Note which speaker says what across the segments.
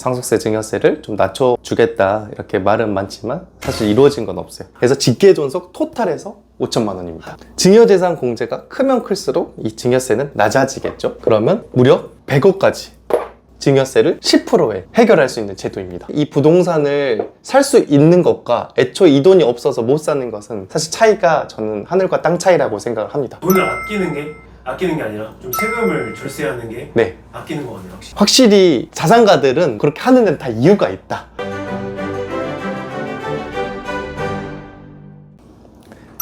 Speaker 1: 상속세 증여세를 좀 낮춰주겠다 이렇게 말은 많지만 사실 이루어진 건 없어요. 그래서 직계존속 토탈에서 5천만 원입니다. 증여재산 공제가 크면 클수록 이 증여세는 낮아지겠죠. 그러면 무려 100억까지 증여세를 10%에 해결할 수 있는 제도입니다. 이 부동산을 살 수 있는 것과 애초에 이 돈이 없어서 못 사는 것은 사실 차이가 저는 하늘과 땅 차이라고 생각을 합니다.
Speaker 2: 돈을 아끼는 게 아니라 좀 세금을 절세하는 게
Speaker 1: 네,
Speaker 2: 아끼는 거 같네요, 확실히.
Speaker 1: 확실히 자산가들은 그렇게 하는 데는 다 이유가 있다.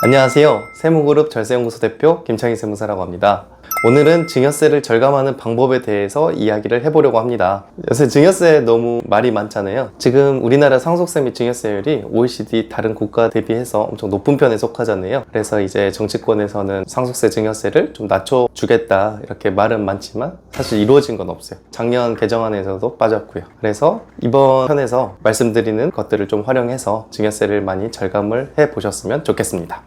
Speaker 1: 안녕하세요. 세무그룹 절세연구소 대표 김창희 세무사라고 합니다. 오늘은 증여세를 절감하는 방법에 대해서 이야기를 해보려고 합니다. 요새 증여세 너무 말이 많잖아요. 지금 우리나라 상속세 및 증여세율이 OECD 다른 국가 대비해서 엄청 높은 편에 속하잖아요. 그래서 이제 정치권에서는 상속세 증여세를 좀 낮춰주겠다 이렇게 말은 많지만 사실 이루어진 건 없어요. 작년 개정안에서도 빠졌고요. 그래서 이번 편에서 말씀드리는 것들을 좀 활용해서 증여세를 많이 절감을 해보셨으면 좋겠습니다.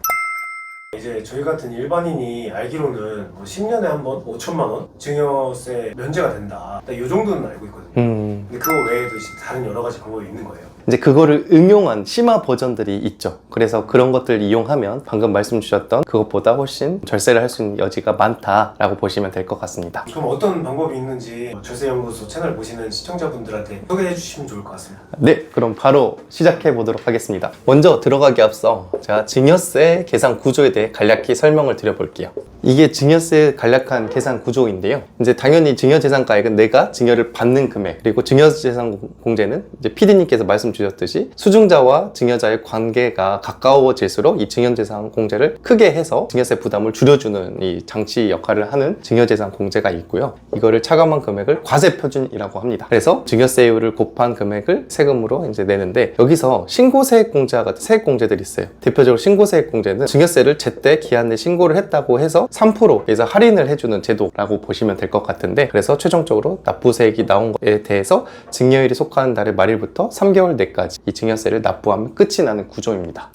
Speaker 2: 이제 저희 같은 일반인이 알기로는 뭐 10년에 한 번 5천만 원 증여세 면제가 된다. 이 정도는 알고 있거든요. 근데 그거 외에도 다른 여러 가지 방법이 있는 거예요.
Speaker 1: 이제 그거를 응용한 심화 버전들이 있죠. 그래서 그런 것들 이용하면 방금 말씀 주셨던 그것보다 훨씬 절세를 할 수 있는 여지가 많다라고 보시면 될 것 같습니다.
Speaker 2: 그럼 어떤 방법이 있는지 절세연구소 채널 보시는 시청자분들한테 소개해 주시면 좋을 것 같습니다.
Speaker 1: 네, 그럼 바로 시작해 보도록 하겠습니다. 먼저 들어가기 앞서 제가 증여세 계산 구조에 대해 간략히 설명을 드려볼게요. 이게 증여세 간략한 계산 구조인데요. 이제 당연히 증여재산가액은 내가 증여를 받는 금액, 그리고 증여재산 공제는 이제 PD님께서 말씀 주셨듯이 수증자와 증여자의 관계가 가까워질수록 이 증여재산 공제를 크게 해서 증여세 부담을 줄여주는 이 장치 역할을 하는 증여재산 공제가 있고요. 이거를 차감한 금액을 과세표준이라고 합니다. 그래서 증여세율을 곱한 금액을 세금으로 이제 내는데, 여기서 신고세액공제와 같은 세액공제들이 있어요. 대표적으로 신고세액공제는 증여세를 제때 기한 내 신고를 했다고 해서 3%에서 할인을 해주는 제도라고 보시면 될 것 같은데, 그래서 최종적으로 납부세액이 나온 것에 대해서 증여일이 속하는 달의 말일부터 3개월 내까지 이 증여세를 납부하면 끝이 나는 구조입니다.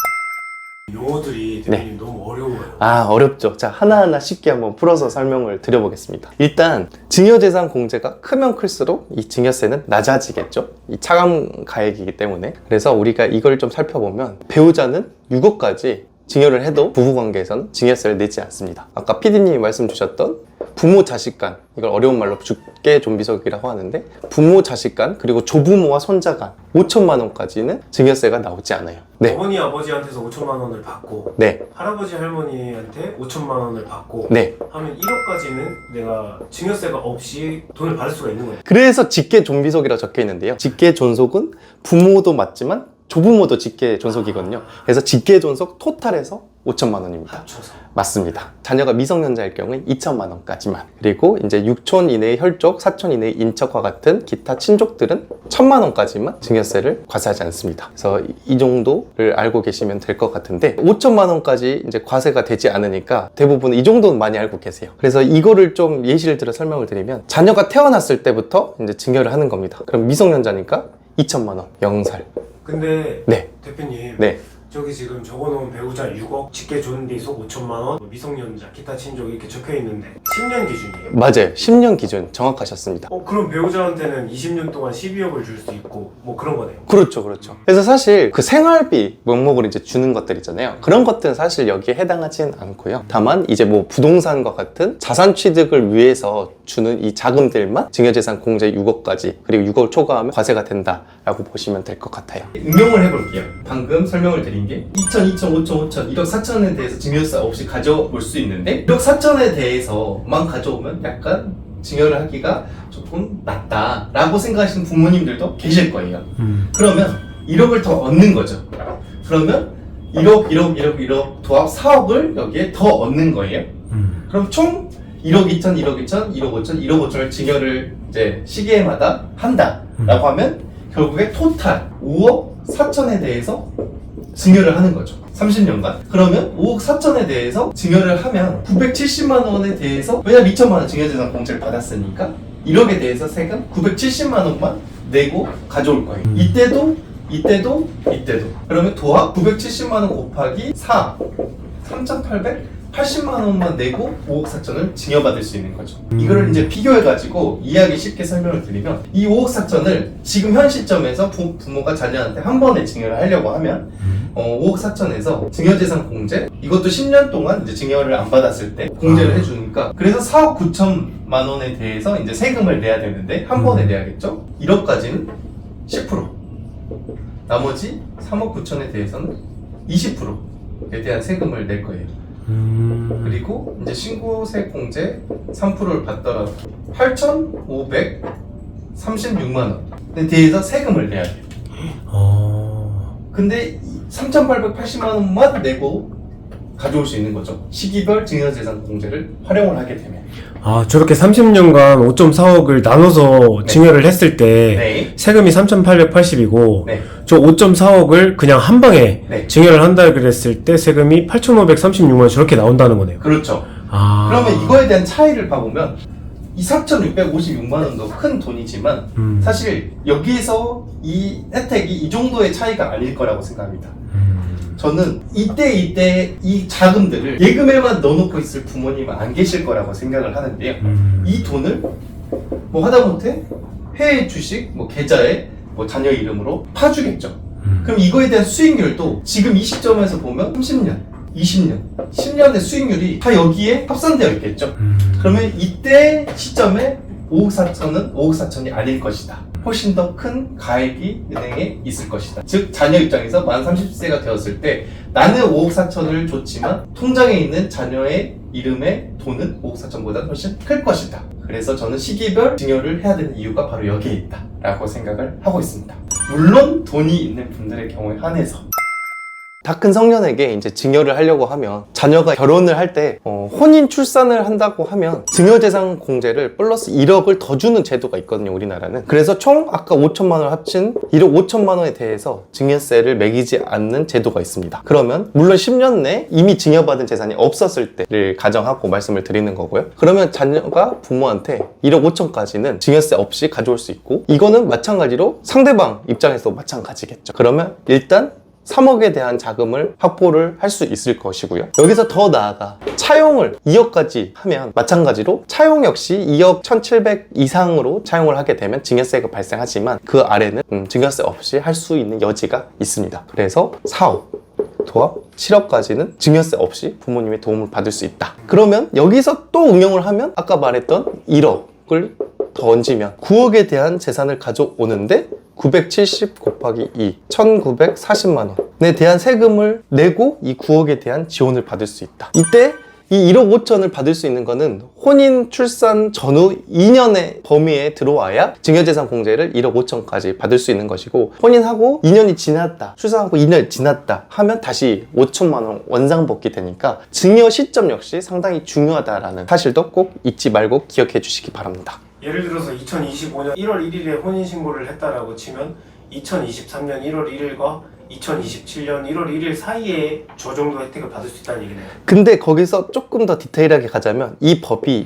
Speaker 2: 용어들이 대표님 너무 어려워요.
Speaker 1: 어렵죠. 자, 하나하나 쉽게 한번 풀어서 설명을 드려보겠습니다. 일단 증여재산 공제가 크면 클수록 이 증여세는 낮아지겠죠. 이 차감 가액이기 때문에. 그래서 우리가 이걸 좀 살펴보면 배우자는 6억까지 증여를 해도 부부관계에서는 증여세를 내지 않습니다. 아까 PD님이 말씀 주셨던 부모 자식 간, 이걸 어려운 말로 죽게 좀비속이라고 하는데, 부모 자식 간 그리고 조부모와 손자 간 5천만 원까지는 증여세가 나오지 않아요. 네.
Speaker 2: 어머니 아버지한테서 5천만 원을 받고,
Speaker 1: 네.
Speaker 2: 할아버지 할머니한테 5천만 원을 받고,
Speaker 1: 네.
Speaker 2: 하면 1억까지는 내가 증여세가 없이 돈을 받을 수가 있는 거예요.
Speaker 1: 그래서 직계 존비속이라고 적혀 있는데요. 직계 존속은 부모도 맞지만 조부모도 직계 존속이거든요. 그래서 직계 존속 토탈에서 5천만 원입니다.
Speaker 2: 합쳐서.
Speaker 1: 맞습니다. 자녀가 미성년자일 경우에 2천만 원까지만. 그리고 이제 6촌 이내의 혈족, 4촌 이내의 인척과 같은 기타 친족들은 1천만 원까지만 증여세를 과세하지 않습니다. 그래서 이 정도를 알고 계시면 될 것 같은데, 5천만 원까지 이제 과세가 되지 않으니까 대부분 이 정도는 많이 알고 계세요. 그래서 이거를 좀 예시를 들어 설명을 드리면, 자녀가 태어났을 때부터 이제 증여를 하는 겁니다. 그럼 미성년자니까 2천만 원, 0살.
Speaker 2: 근데
Speaker 1: 네.
Speaker 2: 대표님,
Speaker 1: 네.
Speaker 2: 저기 지금 적어놓은 배우자 6억, 직계 존비속 5천만 원, 미성년자, 기타 친족 이렇게 적혀 있는데 10년 기준이에요?
Speaker 1: 맞아요. 10년 기준 정확하셨습니다.
Speaker 2: 그럼 배우자한테는 20년 동안 12억을 줄 수 있고 뭐 그런 거네요.
Speaker 1: 그렇죠, 그렇죠. 그래서 사실 그 생활비 명목으로 이제 주는 것들 있잖아요. 그런 것들은 사실 여기에 해당하진 않고요. 다만 이제 뭐 부동산과 같은 자산 취득을 위해서 주는 이 자금들만 증여재산 공제 6억까지, 그리고 6억 초과하면 과세가 된다라고 보시면 될 것 같아요. 응용을 해볼게요. 방금 설명을 드린 게 2천, 2천, 5천, 5천, 1억 4천에 대해서 증여세 없이 가져올 수 있는데, 1억 4천에 대해서만 가져오면 약간 증여를 하기가 조금 낫다라고 생각하시는 부모님들도 계실 거예요. 그러면 1억을 더 얻는 거죠. 그러면 1억, 1억, 1억, 1억 도합 4억을 여기에 더 얻는 거예요. 그럼 총 1억 2천, 1억 2천, 1억 5천, 1억 5천을 증여를 이제 시기에마다 한다라고 하면 결국에 토탈 5억 4천에 대해서 증여를 하는 거죠. 30년간. 그러면 5억 4천에 대해서 증여를 하면 970만 원에 대해서, 왜냐면 2천만 원 증여재산 공제를 받았으니까 1억에 대해서 세금 970만 원만 내고 가져올 거예요. 이때도. 그러면 도합 970만 원 곱하기 4, 3,800 80만 원만 내고 5억 4천을 증여받을 수 있는 거죠. 이거를 이제 비교해가지고 이해하기 쉽게 설명을 드리면 이 5억 4천을 지금 현 시점에서 부모가 자녀한테 한 번에 증여를 하려고 하면 5억 4천에서 증여재산 공제, 이것도 10년 동안 이제 증여를 안 받았을 때 공제를 해주니까, 그래서 4억 9천만 원에 대해서 이제 세금을 내야 되는데 한 번에 내야겠죠. 1억까지는 10%, 나머지 3억 9천에 대해서는 20%에 대한 세금을 낼 거예요. 그리고 이제 신고세 공제 3%를 받더라도 8,536만 원에 대해서 세금을 내야 돼요. 근데 3,880만 원만 내고 가져올 수 있는 거죠. 시기별 증여재산 공제를 활용을 하게 되면.
Speaker 3: 저렇게 30년간 5.4억을 나눠서
Speaker 1: 네.
Speaker 3: 증여를 했을 때
Speaker 1: 네.
Speaker 3: 세금이 3,880이고
Speaker 1: 네.
Speaker 3: 저 5.4억을 그냥 한 방에
Speaker 1: 네.
Speaker 3: 증여를 한다 그랬을 때 세금이 8,536만 원 저렇게 나온다는 거네요.
Speaker 1: 그렇죠. 그러면 이거에 대한 차이를 봐보면 이 4,656만 원도 큰 돈이지만 사실 여기에서 이 혜택이 이 정도의 차이가 아닐 거라고 생각합니다. 저는 이때 이 자금들을 예금에만 넣어놓고 있을 부모님은 안 계실 거라고 생각을 하는데요. 이 돈을 뭐 하다못해 해외 주식, 뭐 계좌에 뭐 자녀 이름으로 파주겠죠. 그럼 이거에 대한 수익률도 지금 이 시점에서 보면 30년, 20년, 10년의 수익률이 다 여기에 합산되어 있겠죠. 그러면 이때 시점에 5억 4천은 5억 4천이 아닐 것이다. 훨씬 더 큰 가액이 은행에 있을 것이다. 즉 자녀 입장에서 만 30세가 되었을 때 나는 5억 4천을 줬지만 통장에 있는 자녀의 이름의 돈은 5억 4천보다 훨씬 클 것이다. 그래서 저는 시기별 증여를 해야 되는 이유가 바로 여기에 있다 라고 생각을 하고 있습니다. 물론 돈이 있는 분들의 경우에 한해서 다 큰 성년에게 이제 증여를 하려고 하면 자녀가 결혼을 할 때 혼인 출산을 한다고 하면 증여재산 공제를 플러스 1억을 더 주는 제도가 있거든요, 우리나라는. 그래서 총 아까 5천만 원을 합친 1억 5천만 원에 대해서 증여세를 매기지 않는 제도가 있습니다. 그러면 물론 10년 내 이미 증여받은 재산이 없었을 때를 가정하고 말씀을 드리는 거고요. 그러면 자녀가 부모한테 1억 5천까지는 증여세 없이 가져올 수 있고, 이거는 마찬가지로 상대방 입장에서도 마찬가지겠죠. 그러면 일단 3억에 대한 자금을 확보를 할 수 있을 것이고요. 여기서 더 나아가 차용을 2억까지 하면 마찬가지로 차용 역시 2억 1,700 이상으로 차용을 하게 되면 증여세가 발생하지만 그 아래는 증여세 없이 할 수 있는 여지가 있습니다. 그래서 4억 도합 7억까지는 증여세 없이 부모님의 도움을 받을 수 있다. 그러면 여기서 또 응용을 하면 아까 말했던 1억을 더 얹으면 9억에 대한 재산을 가져오는데 970 곱하기 2, 1940만 원에 대한 세금을 내고 이 9억에 대한 지원을 받을 수 있다. 이때 이 1억 5천을 받을 수 있는 거는 혼인 출산 전후 2년의 범위에 들어와야 증여재산 공제를 1억 5천까지 받을 수 있는 것이고, 혼인하고 2년이 지났다, 출산하고 2년이 지났다 하면 다시 5천만 원 원상복귀 되니까 증여 시점 역시 상당히 중요하다라는 사실도 꼭 잊지 말고 기억해 주시기 바랍니다.
Speaker 2: 예를 들어서 2025년 1월 1일에 혼인신고를 했다라고 치면 2023년 1월 1일과 2027년 1월 1일 사이에 저 정도 혜택을 받을 수 있다는 얘기네요.
Speaker 1: 근데 거기서 조금 더 디테일하게 가자면 이 법이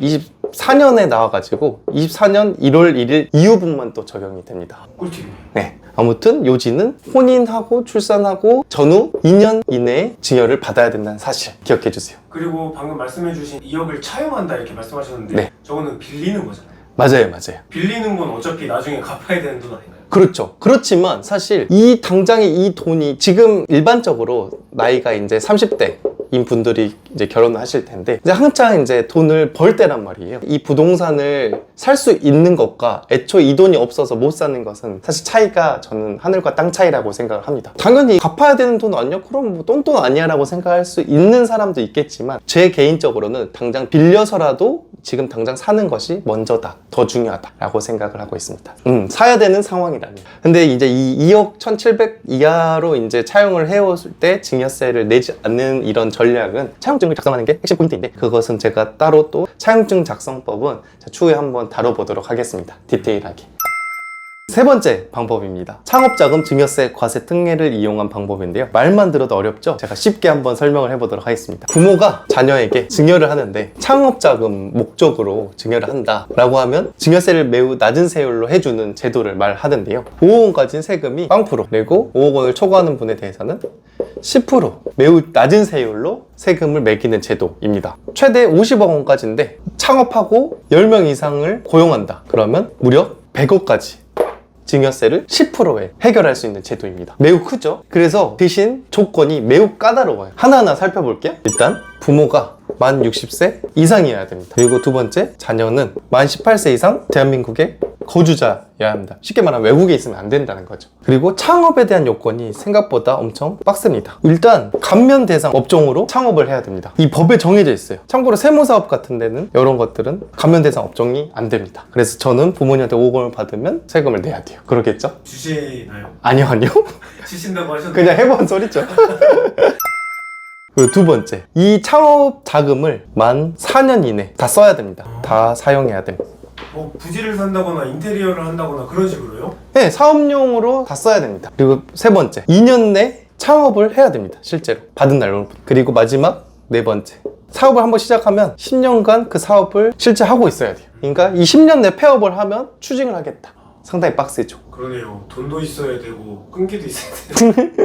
Speaker 1: 24년에 나와가지고 24년 1월 1일 이후분만 또 적용이 됩니다.
Speaker 2: 꿀팁이네요.
Speaker 1: 네. 아무튼 요지는 혼인하고 출산하고 전후 2년 이내에 증여를 받아야 된다는 사실 기억해 주세요.
Speaker 2: 그리고 방금 말씀해주신 2억을 차용한다 이렇게 말씀하셨는데
Speaker 1: 네.
Speaker 2: 저거는 빌리는 거잖아요.
Speaker 1: 맞아요.
Speaker 2: 빌리는 건 어차피 나중에 갚아야 되는 돈 아닌가요?
Speaker 1: 그렇죠. 그렇지만 사실 이 당장의 이 돈이 지금 일반적으로 나이가 이제 30대인 분들이 이제 결혼을 하실 텐데 이제 한창 이제 돈을 벌 때란 말이에요. 이 부동산을 살 수 있는 것과 애초에 이 돈이 없어서 못 사는 것은 사실 차이가 저는 하늘과 땅 차이라고 생각을 합니다. 당연히 갚아야 되는 돈 아니야? 그럼 뭐 똥돈 아니야? 라고 생각할 수 있는 사람도 있겠지만 제 개인적으로는 당장 빌려서라도 지금 당장 사는 것이 먼저다, 더 중요하다 라고 생각을 하고 있습니다. 사야 되는 상황이라면. 근데 이제 이 2억 1,700 이하로 이제 차용을 해왔을 때 증여세를 내지 않는 이런 전략은 차용증을 작성하는 게 핵심 포인트인데, 그것은 제가 따로 또 차용증 작성법은 추후에 한번 다뤄보도록 하겠습니다. 디테일하게. 세 번째 방법입니다. 창업자금 증여세 과세 특례를 이용한 방법인데요. 말만 들어도 어렵죠? 제가 쉽게 한번 설명을 해보도록 하겠습니다. 부모가 자녀에게 증여를 하는데 창업자금 목적으로 증여를 한다라고 하면 증여세를 매우 낮은 세율로 해주는 제도를 말하는데요. 5억 원까지는 세금이 0% 그리고 5억 원을 초과하는 분에 대해서는 10% 매우 낮은 세율로 세금을 매기는 제도입니다. 최대 50억 원까지인데 창업하고 10명 이상을 고용한다. 그러면 무려 100억까지 증여세를 10%에 해결할 수 있는 제도입니다. 매우 크죠? 그래서 대신 조건이 매우 까다로워요. 하나하나 살펴볼게요. 일단 부모가 만 60세 이상이어야 됩니다. 그리고 두 번째, 자녀는 만 18세 이상 대한민국의 거주자여야 합니다. 쉽게 말하면 외국에 있으면 안 된다는 거죠. 그리고 창업에 대한 요건이 생각보다 엄청 빡셉니다. 일단 감면 대상 업종으로 창업을 해야 됩니다. 이 법에 정해져 있어요. 참고로 세무사업 같은 데는 이런 것들은 감면 대상 업종이 안 됩니다. 그래서 저는 부모님한테 5억 원을 받으면 세금을 내야 돼요. 그러겠죠?
Speaker 2: 주시나요?
Speaker 1: 아니요.
Speaker 2: 주신다고 하셨는데
Speaker 1: 그냥 해본 소리죠. 그리고 두 번째, 이 창업 자금을 만 4년 이내 다 써야 됩니다. 다 사용해야 됩니다.
Speaker 2: 뭐 부지를 산다거나 인테리어를 한다거나 그런 식으로요?
Speaker 1: 네, 사업용으로 다 써야 됩니다. 그리고 세 번째, 2년 내 창업을 해야 됩니다. 실제로 받은 날로부터. 그리고 마지막 네 번째, 사업을 한번 시작하면 10년간 그 사업을 실제 하고 있어야 돼요. 그러니까 이 10년 내 폐업을 하면 추징을 하겠다. 상당히 빡세죠.
Speaker 2: 그러네요. 돈도 있어야 되고 끈기도 있어야 되고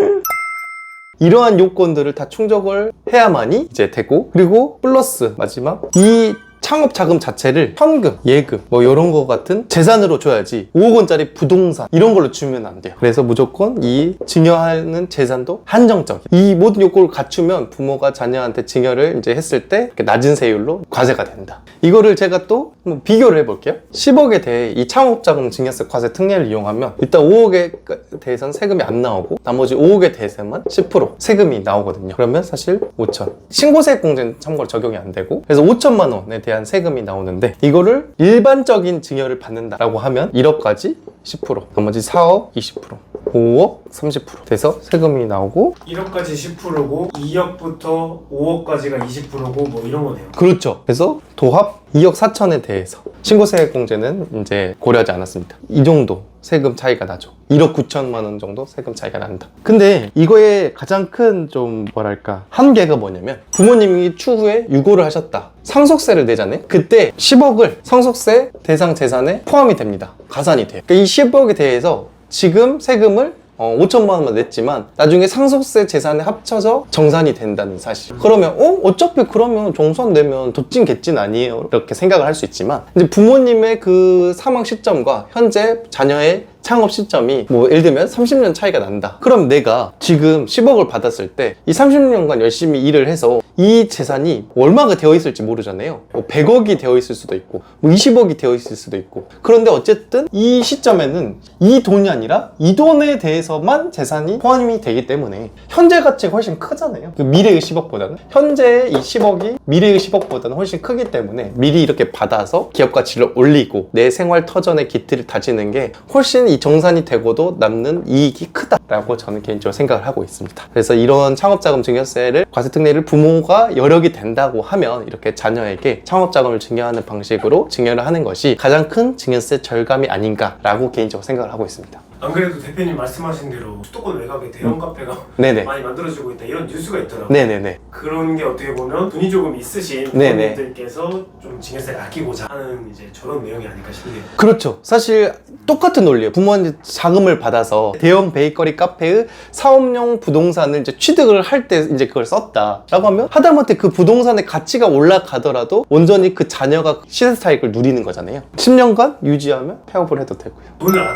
Speaker 1: 이러한 요건들을 다 충족을 해야만이 이제 되고, 그리고 플러스 마지막, 이 창업 자금 자체를 현금, 예금 뭐 이런 거 같은 재산으로 줘야지 5억 원짜리 부동산 이런 걸로 주면 안 돼요. 그래서 무조건 이 증여하는 재산도 한정적. 이 모든 요건을 갖추면 부모가 자녀한테 증여를 이제 했을 때 이렇게 낮은 세율로 과세가 된다. 이거를 제가 또 한번 비교를 해볼게요. 10억에 대해 이 창업자금 증여세 과세 특례를 이용하면 일단 5억에 대해서는 세금이 안 나오고 나머지 5억에 대해서만 10% 세금이 나오거든요. 그러면 사실 5천. 신고세액 공제는 참고로 적용이 안 되고, 그래서 5천만 원에 대한 세금이 나오는데, 이거를 일반적인 증여를 받는다라고 하면 1억까지 10%, 나머지 4억 20%, 5억 30% 돼서 세금이 나오고.
Speaker 2: 1억까지 10%고 2억부터 5억까지가 20%고 뭐 이런 거네요.
Speaker 1: 그렇죠. 그래서 도합 2억 4천에 대해서 신고세액 공제는 이제 고려하지 않았습니다. 이 정도 세금 차이가 나죠. 1억 9천만 원 정도 세금 차이가 난다. 근데 이거의 가장 큰 좀 뭐랄까 한계가 뭐냐면, 부모님이 추후에 유고를 하셨다, 상속세를 내잖아요. 그때 10억을 상속세 대상 재산에 포함이 됩니다. 가산이 돼요. 그러니까 이 10억에 대해서 지금 세금을 5천만 원만 냈지만 나중에 상속세 재산에 합쳐서 정산이 된다는 사실. 그러면 어차피 그러면 정산 내면 덧진 갯진 아니에요, 이렇게 생각을 할 수 있지만, 이제 부모님의 그 사망 시점과 현재 자녀의 창업 시점이 뭐 예를 들면 30년 차이가 난다. 그럼 내가 지금 10억을 받았을 때 이 30년간 열심히 일을 해서 이 재산이 얼마가 되어 있을지 모르잖아요. 뭐 100억이 되어 있을 수도 있고 뭐 20억이 되어 있을 수도 있고. 그런데 어쨌든 이 시점에는 이 돈이 아니라 이 돈에 대해서만 재산이 포함이 되기 때문에 현재 가치가 훨씬 크잖아요. 그 미래의 10억보다는 현재의 이 10억이 미래의 10억보다는 훨씬 크기 때문에 미리 이렇게 받아서 기업 가치를 올리고 내 생활 터전의 기틀을 다지는 게 훨씬 이 정산이 되고도 남는 이익이 크다라고 저는 개인적으로 생각을 하고 있습니다. 그래서 이런 창업자금 증여세를, 과세 특례를 부모가 여력이 된다고 하면 이렇게 자녀에게 창업자금을 증여하는 방식으로 증여를 하는 것이 가장 큰 증여세 절감이 아닌가라고 개인적으로 생각을 하고 있습니다.
Speaker 2: 안 그래도 대표님 말씀하신 대로 수도권 외곽에 대형 카페가
Speaker 1: 네네.
Speaker 2: 많이 만들어지고 있다 이런 뉴스가 있더라고요.
Speaker 1: 네네네.
Speaker 2: 그런 게 어떻게 보면 돈이 조금 있으신
Speaker 1: 네네.
Speaker 2: 부모님들께서 좀 증여세를 아끼고자 하는 이제 저런 내용이 아닐까 싶네요.
Speaker 1: 그렇죠. 사실 똑같은 논리예요. 부모한테 자금을 받아서 대형 베이커리 카페의 사업용 부동산을 이제 취득을 할 때 이제 그걸 썼다라고 하면 하다못해 그 부동산의 가치가 올라가더라도 온전히 그 자녀가 시세차익을 누리는 거잖아요. 10년간 유지하면 폐업을 해도 되고요.
Speaker 2: 돈을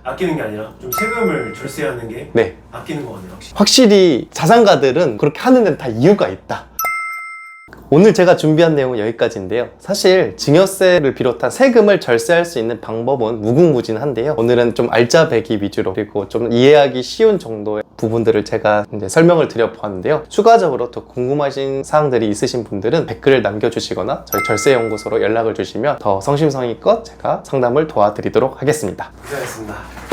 Speaker 2: 아끼는 게 아니라 좀 세금을 절세하는 게
Speaker 1: 네.
Speaker 2: 아끼는 거 같네요, 확실히.
Speaker 1: 확실히 자산가들은 그렇게 하는 데는 다 이유가 있다. 오늘 제가 준비한 내용은 여기까지인데요. 사실 증여세를 비롯한 세금을 절세할 수 있는 방법은 무궁무진한데요. 오늘은 좀 알짜배기 위주로, 그리고 좀 이해하기 쉬운 정도의 부분들을 제가 이제 설명을 드려보았는데요. 추가적으로 더 궁금하신 사항들이 있으신 분들은 댓글을 남겨주시거나 저희 절세연구소로 연락을 주시면 더 성심성의껏 제가 상담을 도와드리도록 하겠습니다.
Speaker 2: 고생하셨습니다.